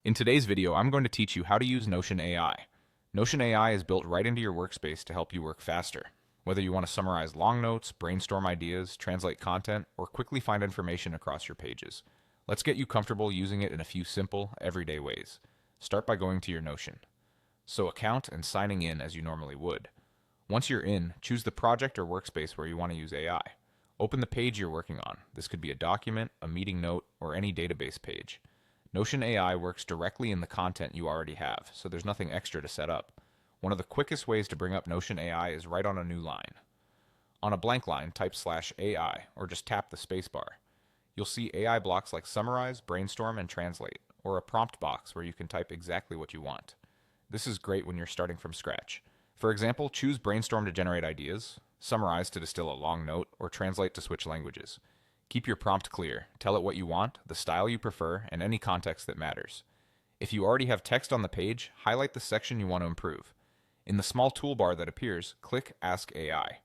In today's video, I'm going to teach you how to use Notion AI. Notion AI is built right into your workspace to help you work faster. Whether you want to summarize long notes, brainstorm ideas, translate content, or quickly find information across your pages. Let's get you comfortable using it in a few simple, everyday ways. Start by going to your Notion. So account and signing in as you normally would. Once you're in, choose the project or workspace where you want to use AI. Open the page you're working on. This could be a document, a meeting note, or any database page. Notion AI works directly in the content you already have, so there's nothing extra to set up. One of the quickest ways to bring up Notion AI is right on a new line. On a blank line, type /AI or just tap the spacebar. You'll see AI blocks like summarize, brainstorm, and translate, or a prompt box where you can type exactly what you want. This is great when you're starting from scratch. For example, choose brainstorm to generate ideas, summarize to distill a long note, or translate to switch languages. Keep your prompt clear. Tell it what you want, the style you prefer, and any context that matters. If you already have text on the page, highlight the section you want to improve. In the small toolbar that appears, click Ask AI.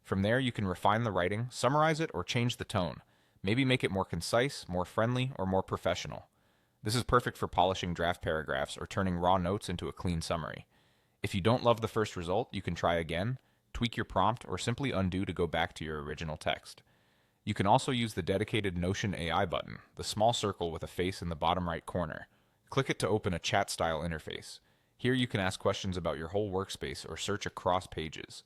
From there, you can refine the writing, summarize it, or change the tone. Maybe make it more concise, more friendly, or more professional. This is perfect for polishing draft paragraphs or turning raw notes into a clean summary. If you don't love the first result, you can try again, tweak your prompt, or simply undo to go back to your original text. You can also use the dedicated Notion AI button, the small circle with a face in the bottom right corner. Click it to open a chat-style interface. Here you can ask questions about your whole workspace or search across pages.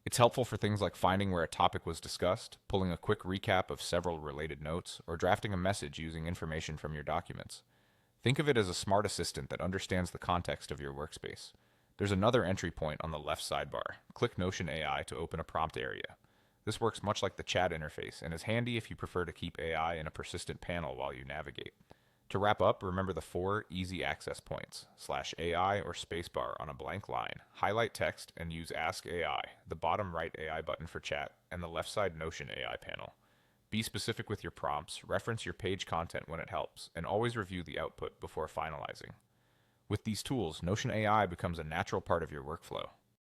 It's helpful for things like finding where a topic was discussed, pulling a quick recap of several related notes, or drafting a message using information from your documents. Think of it as a smart assistant that understands the context of your workspace. There's another entry point on the left sidebar. Click Notion AI to open a prompt area. This works much like the chat interface and is handy if you prefer to keep AI in a persistent panel while you navigate. To wrap up, remember the 4 easy access points, /AI or spacebar on a blank line, highlight text and use Ask AI, the bottom right AI button for chat, and the left side Notion AI panel. Be specific with your prompts, reference your page content when it helps, and always review the output before finalizing. With these tools, Notion AI becomes a natural part of your workflow.